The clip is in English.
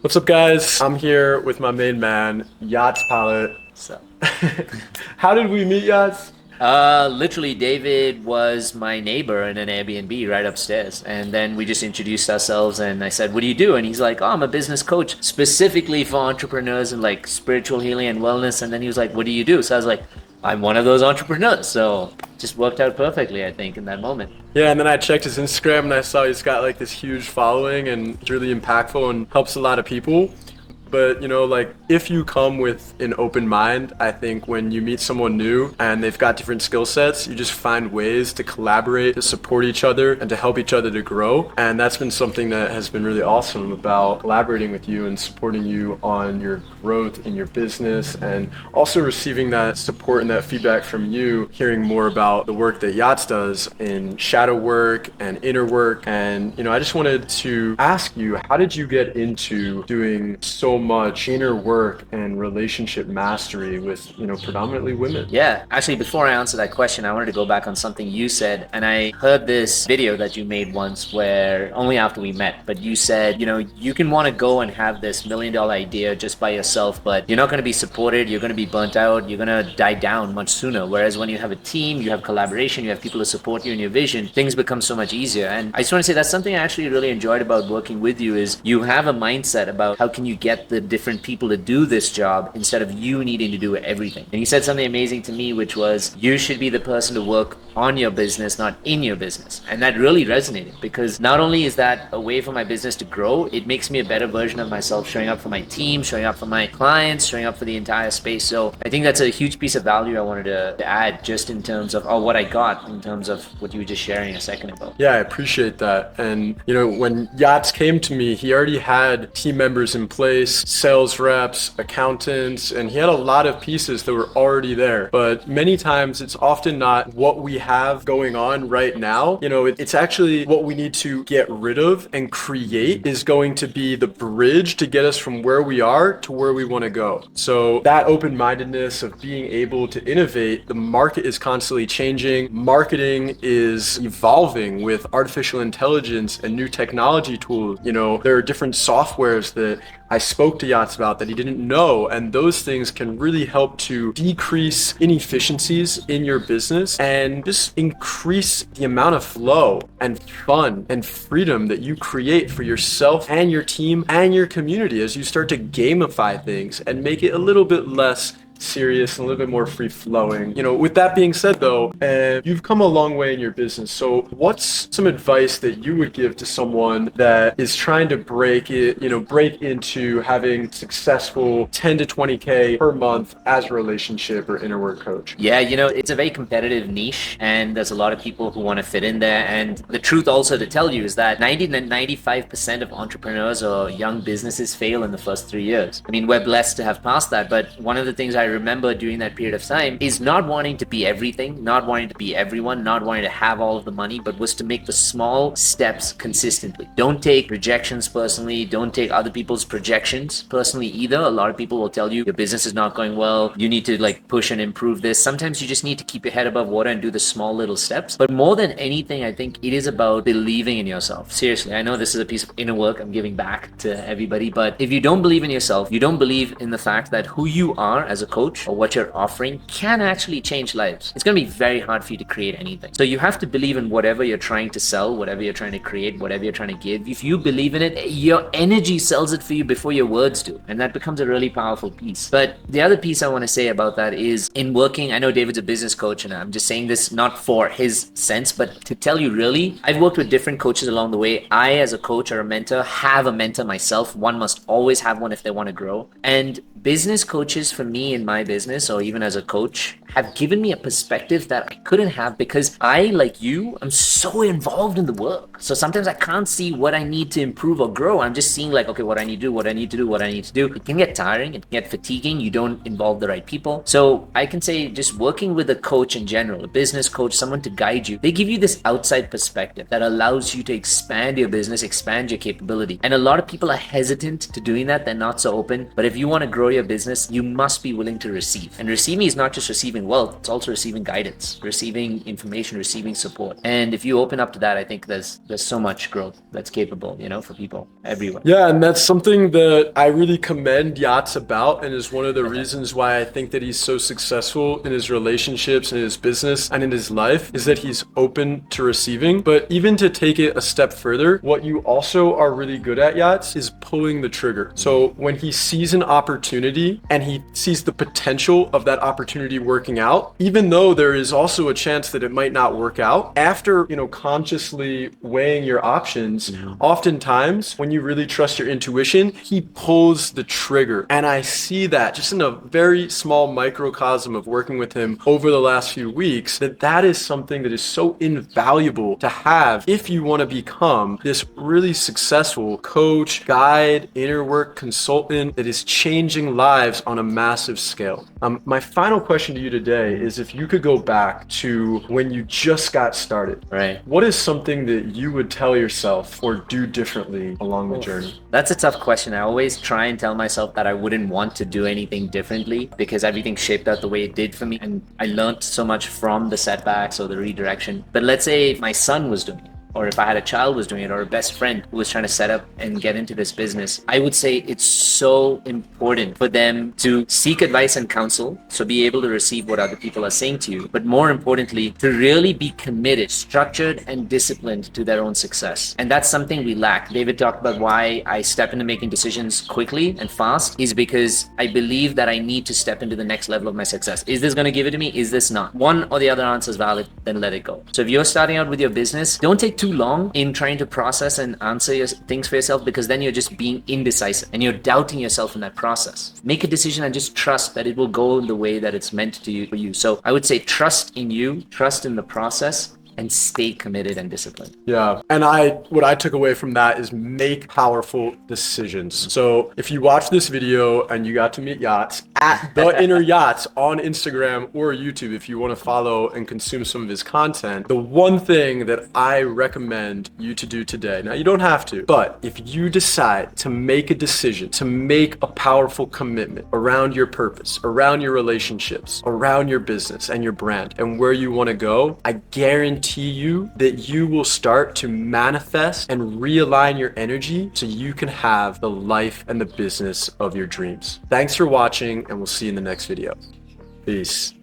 What's up, guys? I'm here with my main man, Yats Palat. So, How did we meet, Yats? literally, David was my neighbor in an Airbnb right upstairs. And then we just introduced ourselves and I said, "What do you do?" And he's like, "Oh, I'm a business coach specifically for entrepreneurs and like spiritual healing and wellness." And then he was like, "What do you do?" So I was like, "I'm one of those entrepreneurs." So just worked out perfectly, I think, in that moment. Yeah, and then I checked his Instagram and I saw he's got like this huge following and it's really impactful and helps a lot of people. But like if you come with an open mind, I think when you meet someone new and they've got different skill sets, you just find ways to collaborate, to support each other, and to help each other to grow. And that's been something that has been really awesome about collaborating with you and supporting you on your growth in your business, and also receiving that support and that feedback from you, hearing more about the work that Yats does in shadow work and inner work. And I just wanted to ask you, how did you get into doing so much inner work and relationship mastery with predominantly women? Yeah, actually, before I answer that question, I wanted to go back on something you said. And I heard this video that you made once where only after we met, but you said, you can want to go and have this $1 million idea just by yourself, but you're not going to be supported, you're going to be burnt out, you're going to die down much sooner. Whereas when you have a team, you have collaboration, you have people to support you in your vision, things become so much easier. And I just want to say that's something I actually really enjoyed about working with you is you have a mindset about how can you get the different people to do this job instead of you needing to do everything. And you said something amazing to me, which was you should be the person to work on your business, not in your business. And that really resonated because not only is that a way for my business to grow, it makes me a better version of myself, showing up for my team, showing up for my clients, showing up for the entire space. So I think that's a huge piece of value I wanted to add just in terms of what I got in terms of what you were just sharing a second ago. Yeah, I appreciate that. And when Yats came to me, he already had team members in place, sales reps, accountants, and he had a lot of pieces that were already there. But many times it's often not what we have going on right now. It's actually what we need to get rid of and create is going to be the bridge to get us from where we are to where we want to go. So that open-mindedness of being able to innovate, the market is constantly changing. Marketing is evolving with artificial intelligence and new technology tools. There are different softwares that I spoke to Yats about that he didn't know, and those things can really help to decrease inefficiencies in your business and just increase the amount of flow and fun and freedom that you create for yourself and your team and your community as you start to gamify things and make it a little bit less serious and a little bit more free flowing. With that being said though, you've come a long way in your business. So what's some advice that you would give to someone that is trying to break into having successful 10 to 20K per month as a relationship or inner work coach? Yeah, it's a very competitive niche and there's a lot of people who want to fit in there. And the truth also to tell you is that 90 to 95% of entrepreneurs or young businesses fail in the first 3 years. I mean, we're blessed to have passed that, but one of the things I remember during that period of time is not wanting to be everything, not wanting to be everyone, not wanting to have all of the money, but was to make the small steps consistently. Don't take rejections personally. Don't take other people's projections personally either. A lot of people will tell you your business is not going well. You need to push and improve this. Sometimes you just need to keep your head above water and do the small little steps. But more than anything, I think it is about believing in yourself. Seriously, I know this is a piece of inner work I'm giving back to everybody, but if you don't believe in yourself, you don't believe in the fact that who you are as a coach or what you're offering can actually change lives, it's going to be very hard for you to create anything. So you have to believe in whatever you're trying to sell, whatever you're trying to create, whatever you're trying to give. If you believe in it, your energy sells it for you before your words do. And that becomes a really powerful piece. But the other piece I want to say about that is in working, I know David's a business coach and I'm just saying this not for his sense, but to tell you really, I've worked with different coaches along the way. I, as a coach or a mentor, have a mentor myself. One must always have one if they want to grow. And business coaches for me in my business, or even as a coach, have given me a perspective that I couldn't have because I, like you, am so involved in the work. So sometimes I can't see what I need to improve or grow. I'm just seeing okay, what I need to do, what I need to do, what I need to do. It can get tiring, it can get fatiguing. You don't involve the right people. So I can say just working with a coach in general, a business coach, someone to guide you, they give you this outside perspective that allows you to expand your business, expand your capability. And a lot of people are hesitant to doing that. They're not so open. But if you want to grow your business, you must be willing willing to receive. And receiving is not just receiving wealth, it's also receiving guidance, receiving information, receiving support. And if you open up to that, I think there's so much growth that's capable, for people everywhere. Yeah, and that's something that I really commend Yats about, and is one of the reasons why I think that he's so successful in his relationships, in his business, and in his life, is that he's open to receiving. But even to take it a step further, what you also are really good at, Yats, is pulling the trigger. So when he sees an opportunity and he sees the potential of that opportunity working out, even though there is also a chance that it might not work out, after, consciously weighing your options, oftentimes when you really trust your intuition, he pulls the trigger. And I see that just in a very small microcosm of working with him over the last few weeks, that is something that is so invaluable to have if you want to become this really successful coach, guide, inner work consultant that is changing lives on a massive scale. My final question to you today is, if you could go back to when you just got started, right? What is something that you would tell yourself or do differently along the journey? That's a tough question. I always try and tell myself that I wouldn't want to do anything differently because everything shaped out the way it did for me. And I learned so much from the setbacks or the redirection. But let's say if my son was doing it, or if I had a child was doing it, or a best friend who was trying to set up and get into this business, I would say it's so important for them to seek advice and counsel, so be able to receive what other people are saying to you, but more importantly, to really be committed, structured, and disciplined to their own success. And that's something we lack. David talked about why I step into making decisions quickly and fast, is because I believe that I need to step into the next level of my success. Is this going to give it to me? Is this not? One or the other answer is valid, then let it go. So if you're starting out with your business, don't take too long in trying to process and answer your things for yourself, because then you're just being indecisive and you're doubting yourself in that process. Make a decision and just trust that it will go the way that it's meant to you for you. So I would say trust in you, trust in the process, and stay committed and disciplined. Yeah. And what I took away from that is make powerful decisions. So if you watch this video and you got to meet Yats at The Inner Yats on Instagram or YouTube, if you want to follow and consume some of his content, the one thing that I recommend you to do today, now you don't have to, but if you decide to make a decision, to make a powerful commitment around your purpose, around your relationships, around your business and your brand and where you want to go, I guarantee you that you will start to manifest and realign your energy so you can have the life and the business of your dreams. Thanks for watching, and we'll see you in the next video. Peace.